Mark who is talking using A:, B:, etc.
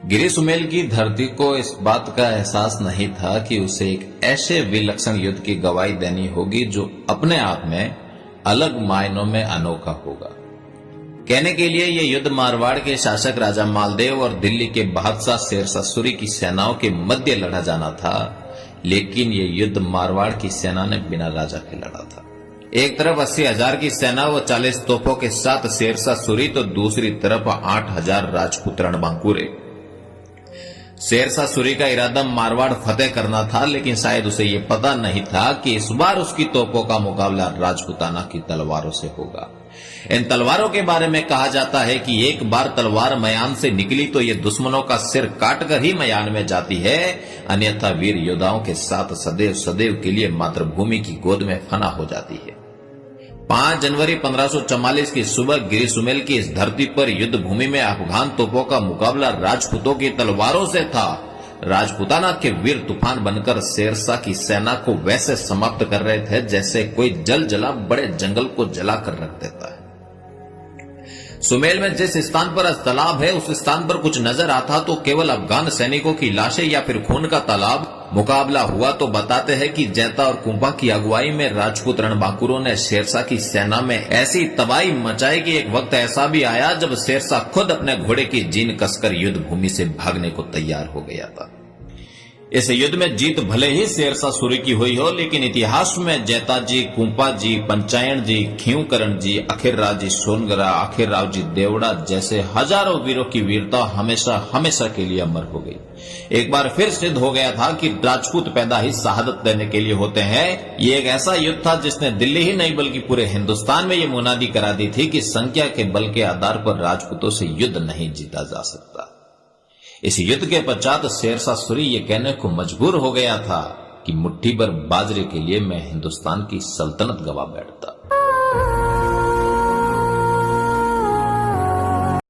A: गिरी सुमेल की धरती को इस बात का एहसास नहीं था कि उसे एक ऐसे विलक्षण युद्ध की गवाही देनी होगी जो अपने आप में अलग मायनों में अनोखा होगा। कहने के लिए यह युद्ध मारवाड़ के शासक राजा मालदेव और दिल्ली के बादशाह शेरशाह सूरी की सेनाओं के मध्य लड़ा जाना था, लेकिन यह युद्ध मारवाड़ की सेना ने बिना राजा के लड़ा था। एक तरफ 80,000 की सेना व 40 तोपों के साथ शेरशाह सूरी, तो दूसरी तरफ 8,000 राजपूत रणबांकुरे। शेरशाह सूरी का इरादा मारवाड़ फतेह करना था, लेकिन शायद उसे यह पता नहीं था कि इस बार उसकी तोपों का मुकाबला राजपूताना की तलवारों से होगा। इन तलवारों के बारे में कहा जाता है कि एक बार तलवार मयान से निकली तो ये दुश्मनों का सिर काटकर ही मयान में जाती है, अन्यथा वीर योद्धाओं के साथ सदैव सदैव के लिए मातृभूमि की गोद में फना हो जाती है। 5 जनवरी 1544 की सुबह गिरी सुमेल की इस धरती पर युद्ध भूमि में अफगान तोपों का मुकाबला राजपूतों की तलवारों से था। राजपूताना के वीर तूफान बनकर शेरशाह की सेना को वैसे समाप्त कर रहे थे जैसे कोई जल जला बड़े जंगल को जलाकर रख देता है। सुमेल में जिस स्थान पर तालाब है उस स्थान पर कुछ नजर आता तो केवल अफगान सैनिकों की लाशें या फिर खून का तालाब। मुकाबला हुआ तो बताते हैं कि जैता और कुंभा की अगुवाई में राजपूत रणबांकुरों ने शेरशाह की सेना में ऐसी तबाही मचाई कि एक वक्त ऐसा भी आया जब शेरशाह खुद अपने घोड़े की जीन कसकर युद्ध भूमि से भागने को तैयार हो गया था। इस युद्ध में जीत भले ही शेरशाह सूरी की हुई हो, लेकिन इतिहास में जैता जी, कुंपा जी, पंचायण जी, खींवकरण जी, अखिरराव जी सोनगरा, अखिरराव जी देवड़ा जैसे हजारों वीरों की वीरता हमेशा हमेशा के लिए अमर हो गई। एक बार फिर सिद्ध हो गया था कि राजपूत पैदा ही शहादत देने के लिए होते हैं। ये एक ऐसा युद्ध था जिसने दिल्ली ही नहीं बल्कि पूरे हिंदुस्तान में ये मुनादी करा दी थी कि संख्या के बल के आधार पर राजपूतों से युद्ध नहीं जीता जा सकता। इस युद्ध के पश्चात शेरशाह सूरी ये कहने को मजबूर हो गया था कि मुट्ठी भर बाजरे के लिए मैं हिंदुस्तान की सल्तनत गवा बैठता।